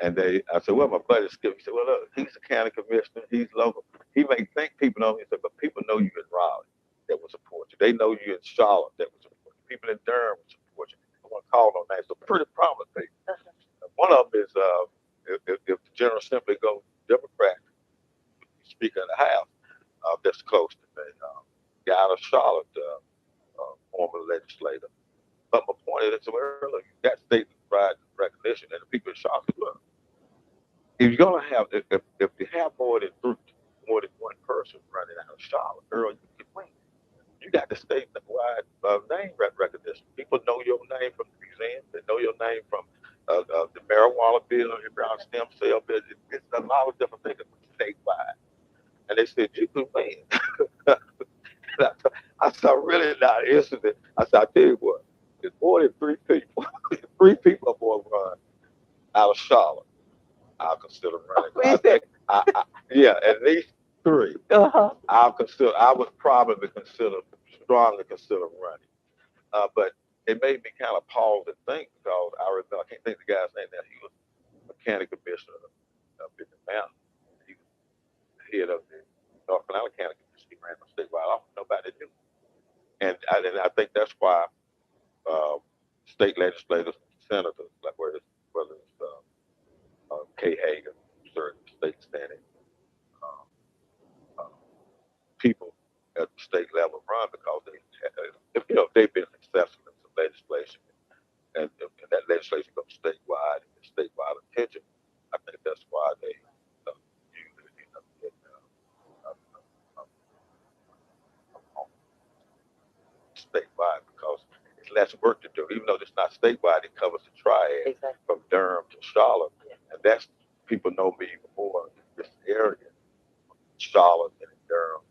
And I said, well, my buddy Skip. He said, well, look, he's a county commissioner. He's local. He may think people know me. He said, but people know you in Raleigh that will support you. They know you in Charlotte that will support you. People in Durham will support you. I want to call on names. So pretty prominent people. One of them is if the General Assembly goes Democrat, Speaker of the House, that's close to me. Guy out of Charlotte, former legislator. But my point is, well, look, you got state pride and recognition, and the people in Charlotte, look, if you're gonna have, if you have more than one person running out of Charlotte, Earl, you can win. You got the statewide name recognition. People know your name from the museum. They know your name from the marijuana bill, your brown stem cell bill. It's a lot of different things statewide. And they said, you can win. I said, I'm really not interested. I said, I tell you what, there's more than three people. Three people are going to run out of Charlotte. I'll consider running. Please say. Yeah, at least three. Uh-huh. I would probably strongly consider running. But it made me kind of pause and think because I remember, I can't think of the guy's name now. He was a county commissioner of Big Mountain. He was head of the North Carolina County Commission. He ran for statewide office. Nobody knew. And I think that's why uh, state legislators, senators, like whether it's Kay Hagan, certain state senate, uh, uh, people at the state level run because they've been successful in some legislation, and that legislation goes statewide and gets statewide attention. I think that's why they usually end up getting on statewide because it's less work to do. Even though it's not statewide, it covers the triad Exactly. from Durham to Charlotte, Yeah. and that's people know me even more in this area, Charlotte and in Durham,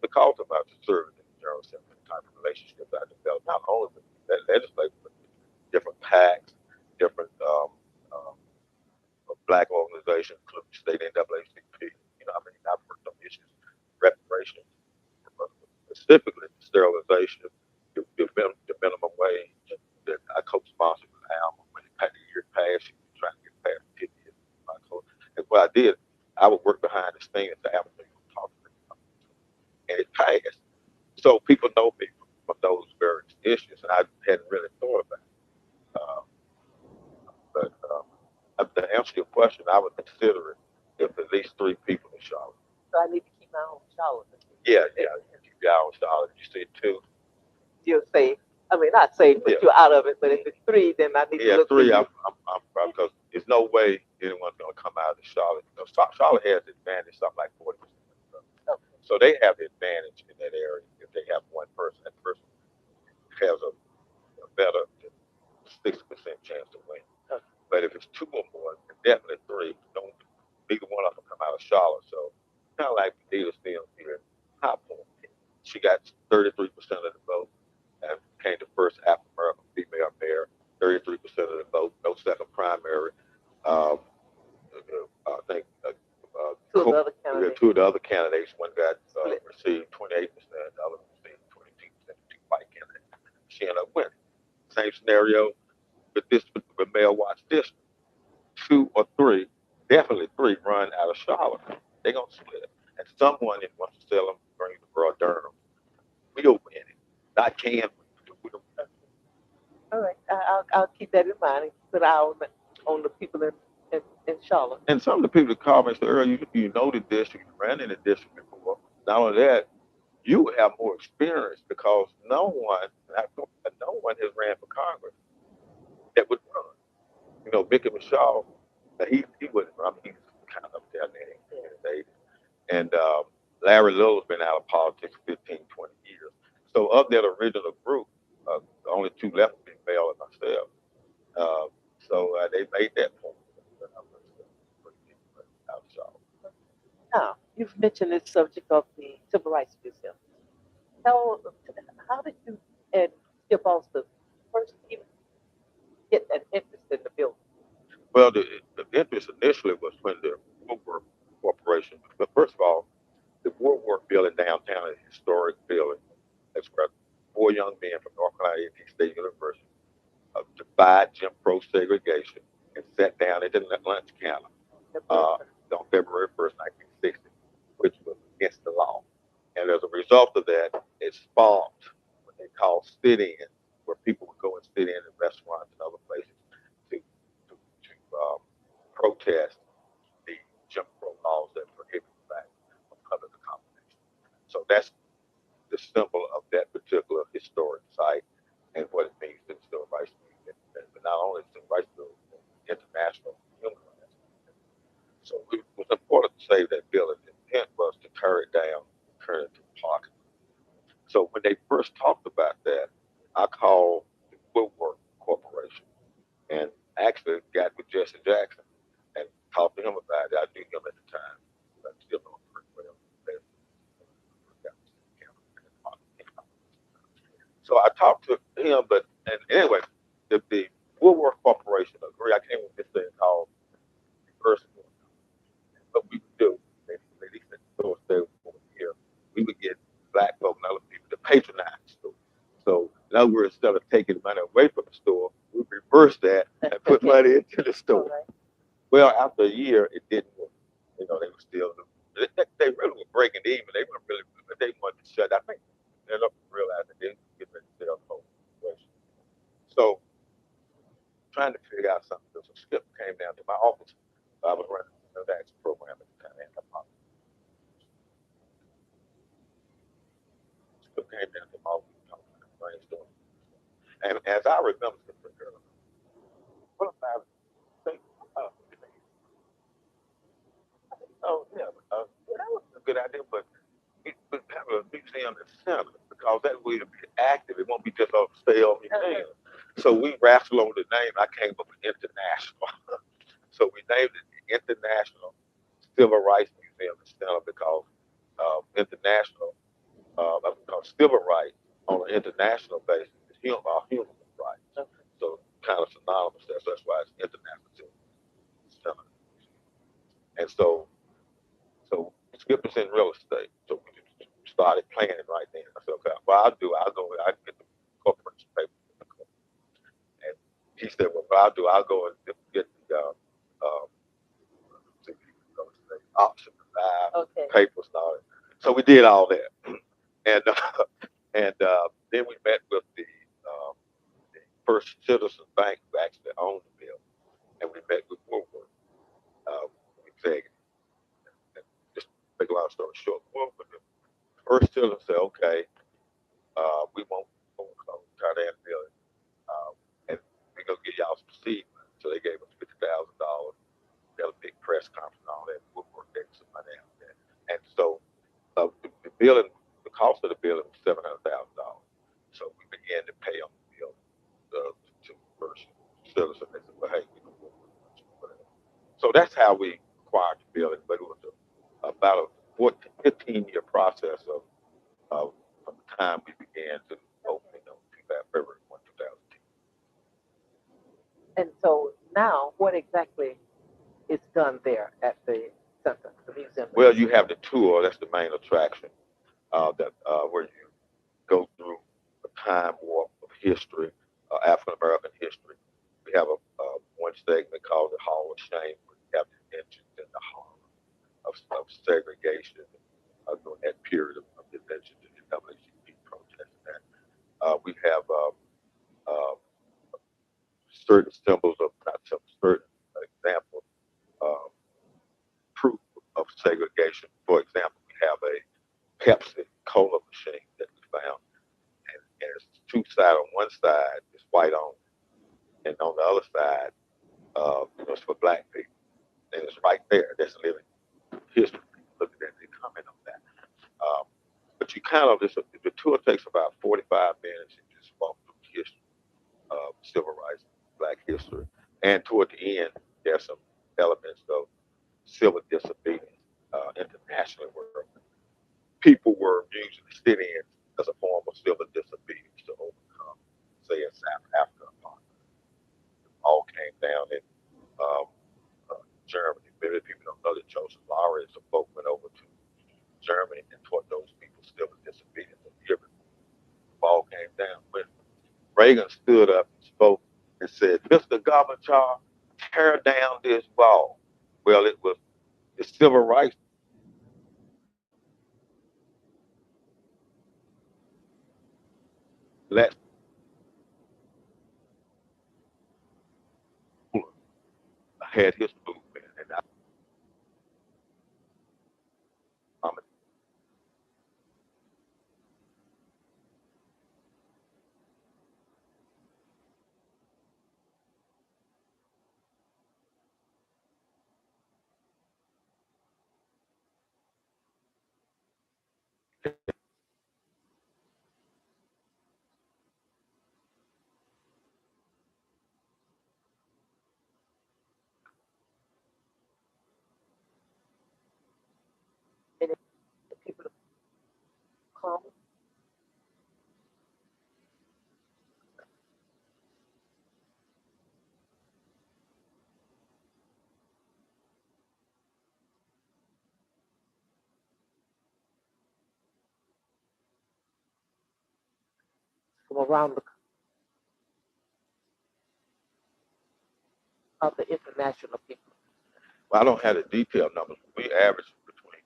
because of my service in the General Assembly, the type of relationships I developed, not only with that legislature, but with different PACs, different black organizations, including state NAACP. I mean, I've worked on issues, reparations, specifically sterilization, the minimum wage. That I co-sponsored with Alma when the year passed. She was trying to get past 10 years. And what I did, I would work behind the scenes to advocate for talk to me, and it passed. So people know me from those various issues, and I hadn't really thought about it. But answer your question, I would consider it if at least 3 people in Charlotte. So I need to keep my own Charlotte. Yeah, yeah. You keep your eye on Charlotte. You say 2. You're safe. I mean, not safe, but Yeah. you're out of it. But if it's 3, then I need to Yeah, look for 3. you. I'm because there's no way anyone's gonna come out of Charlotte. You know, Charlotte has the advantage, something like 40%. Okay. So they have the advantage in that area. If they have one person, that person has a better 60% chance to win. Okay. But if it's 2 or more, definitely 3. Don't neither one of them come out of Charlotte. So kind of like Benita Sims here in High Point. She got 33% of the vote and became the first African American female mayor. 33% of the vote, no second primary. Um, I think 2 of the other candidates, one got received 28%, the other received 22%. 2 white candidates. She ended up winning. Same scenario with this with Mayor Watts district. 2 or 3, definitely 3 run out of Charlotte. They're gonna split. And someone that wants to sell them Greensboro, Durham, we'll win it. Not can we don't. All right. I'll keep that in mind and keep an eye on the people in Charlotte. And some of the people that called me and said, Earl, you know the district, you ran in the district before. Not only that, you have more experience because no one has ran for Congress that would run. You know, Mickey Michelle, he wouldn't run. I mean, he's kind of up there in his age. And Larry Little's been out of politics 15, 20 years. So of that original group, the only 2 left would be Mel and myself. Uh, so they made that point. Now, you've mentioned this subject of the Civil Rights Museum. Tell, how did you and Skip Austin first even get that interest in the building? Well, the interest initially was when the Woodward Corporation, but first of all, the Woodward building downtown is a historic building. That's where 4 young men from North Carolina A&T State University defied Jim Crow segregation and sat down at the lunch counter on February 1st, 1960, which was against the law. And as a result of that, it sparked what they call sit-ins, where people would go and sit in restaurants and other places to protest the Jim Crow laws that prohibit the fact of public accommodation. So that's the symbol of that particular historic site and what it means to the civil rights movement. But not only the civil rights movement, international human rights. So it was important to save that building. The intent was to tear it down, turn it into a park. So when they first talked about that, I called the Woodward Corporation and actually got with Jesse Jackson and talked to him about it. I knew him at the time. I still know him pretty well. So I talked to him, but and anyway, the Woodward Corporation agreed. I came with this thing called reverse. What we would do, they said the store stay over here. We would get black folk and other people to patronize the store. So in other words, instead of taking money away from the store, we reverse that and put money into the store. Right. Well, after a year, it didn't work. You know, they were still they really were breaking even. They weren't really, but they wanted to shut. I think they don't realize that they get ready to sell the whole situation. So trying to figure out something. So Skip came down to my office. I was running the action program at the time. And Skip came down to my office and brainstorming. And as I remember, what if I think, uh, oh yeah, that was a good idea, but we have a museum in the center because that way it'll be active. It won't be just a stale museum. So we wrestled on the name. I came up with international. So we named it the International Civil Rights Museum in Center because international, because civil rights on an international basis is human rights. So kind of synonymous there. So that's why it's International Civil Center. And so Skip is in real estate. So we just started planning right then. I said, okay, well, I'll go, I get the corporation paper. And he said, well, what I'll go and get the option to buy papers and all that. So we did all that. And then we met with the First Citizen Bank who actually owned the mill. And we met with Woodward. executive. And just make a long story short, well, but the first citizen said, okay, we won't close our damn building, and we're gonna give y'all some seed money. So they gave us $50,000. They had a big press conference and all that. We'll work some money out there. And so the building, the cost of the building was $700,000. So we began to pay on the building to first citizen. They said, well, hey, we can work with whatever. So that's how we acquired the building. But it was about a 14, 15-year process of from the time we began to opening on February 1, 2010. And so now, what exactly is done there at the center, the museum? Well, you have the tour. That's the main attraction. That where you go through a time warp of history, African American history. We have a one segment called the Hall of Shame, where you have the inventions and the horror of segregation during that period of the inventions and the NAACP protests. And that we have certain symbols of not some certain examples, uh, proof of segregation. For example, we have a Pepsi cola machine that we found, and it's two sides. On one side is white on, and on the other side, it's for black people, and it's right there. That's living history. People look at that, they comment on that. Um, but you kind of the tour takes about 45 minutes. You just walk through history, civil rights, black history, and toward the end, there's some elements of civil disobedience internationally, where people were using the sit-ins as a form of civil disobedience to overcome, say, in South Africa. All came down in um, Germany. Many people don't know that Joseph Lauer and some folk went over to Germany and taught those people civil disobedience. And here, the ball came down. When Reagan stood up and spoke and said, "Mr. Gorbachev, tear down this wall." Well, it was the civil rights that had his movement, and I'm And the people come from around the international people. well, I don't have the detailed numbers. We average between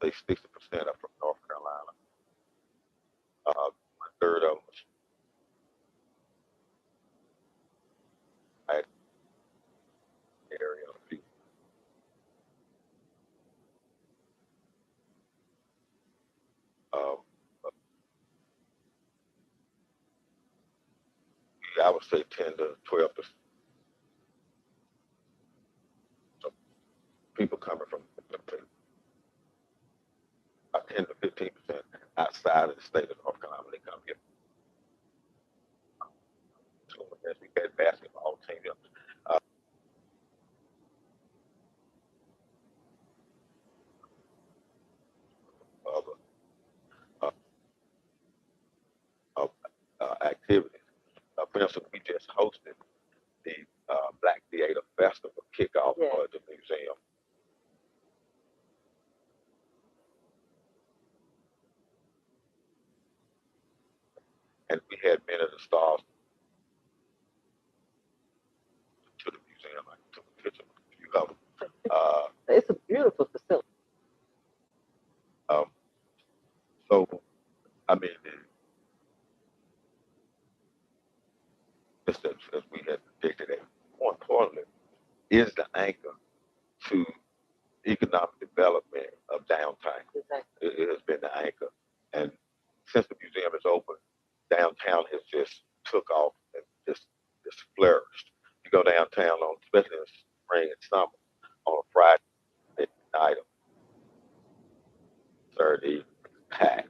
say 60% are from North Carolina. One third of them was right area. Um, I would say 10 to 12% of people coming from 10 to 15% outside of the state of North Carolina. They come here. So as we had basketball team, uh, of, uh, of activities. For instance, we just hosted the Black Theater Festival kickoff for the museum, and we had many of the stars to the museum. I took a picture of a few of them. It's a beautiful facility. Um, so, I mean, the just as we had predicted it. More importantly, is the anchor to economic development of downtown. Exactly. It has been the anchor. And since the museum is open, downtown has just took off and just flourished. You go downtown on, especially in spring and summer, on a Friday night or Saturday evening, it's packed.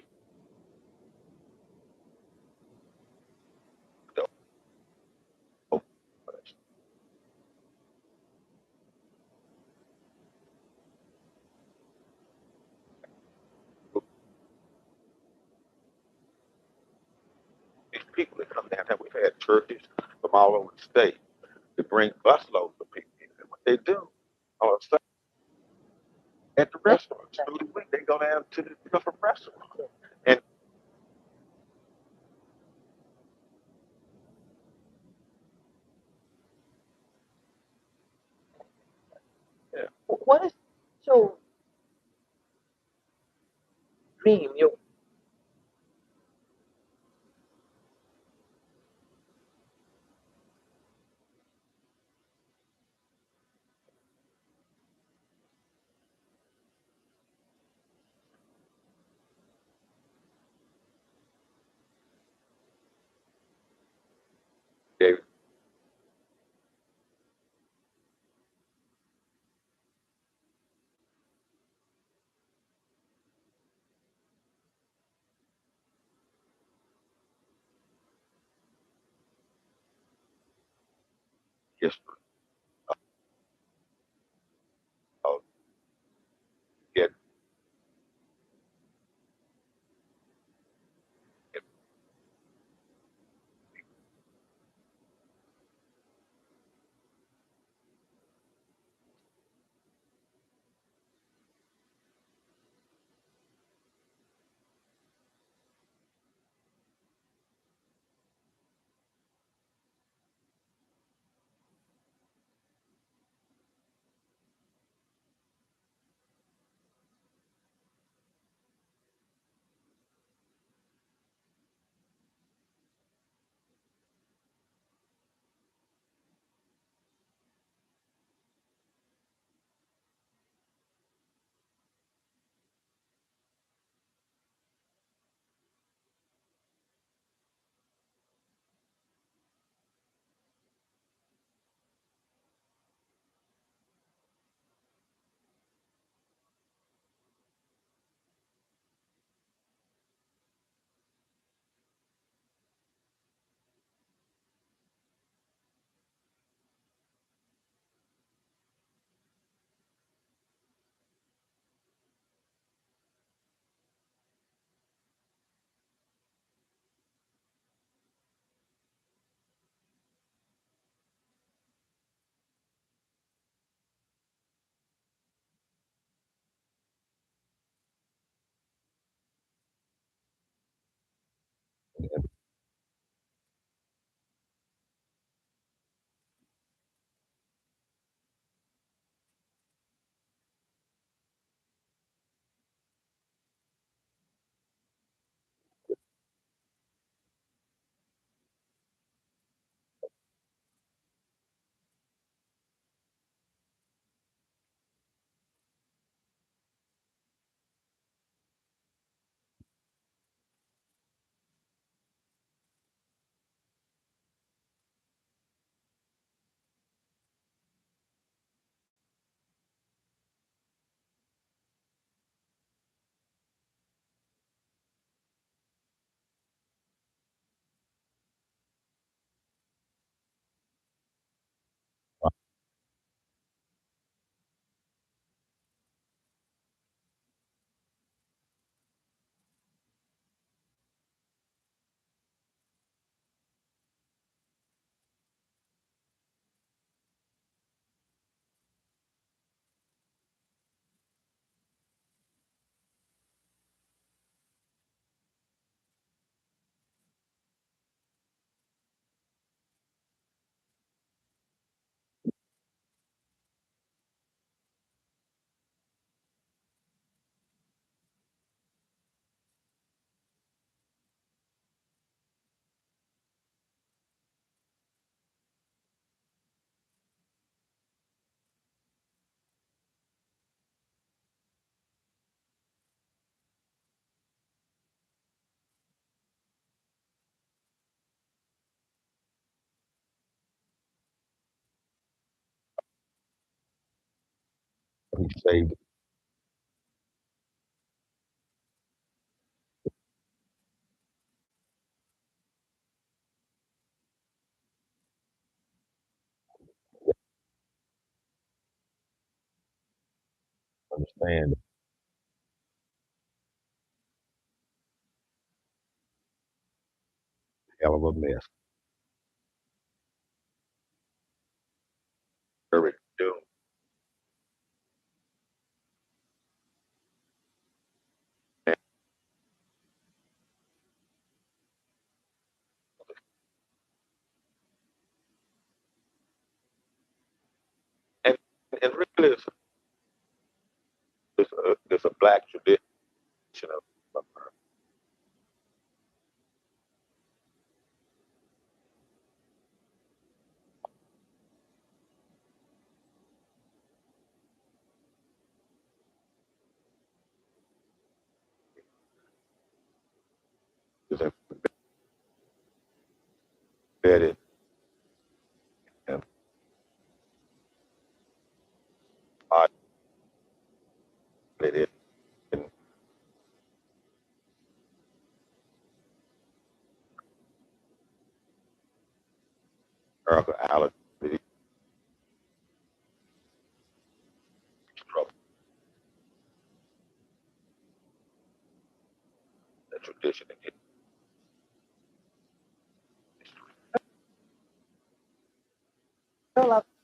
These people that come downtown, we've had churches from all over the state that bring busloads of people in. And what they do on a Sunday at the restaurants through the week, they go down to the different restaurants. And yeah, What is your dream? Your they history of get he saved understand a hell of a mess. Very doom. And, and, and really, it's a black tradition of is embedded and modded in America, Island, the struggle, the tradition and history.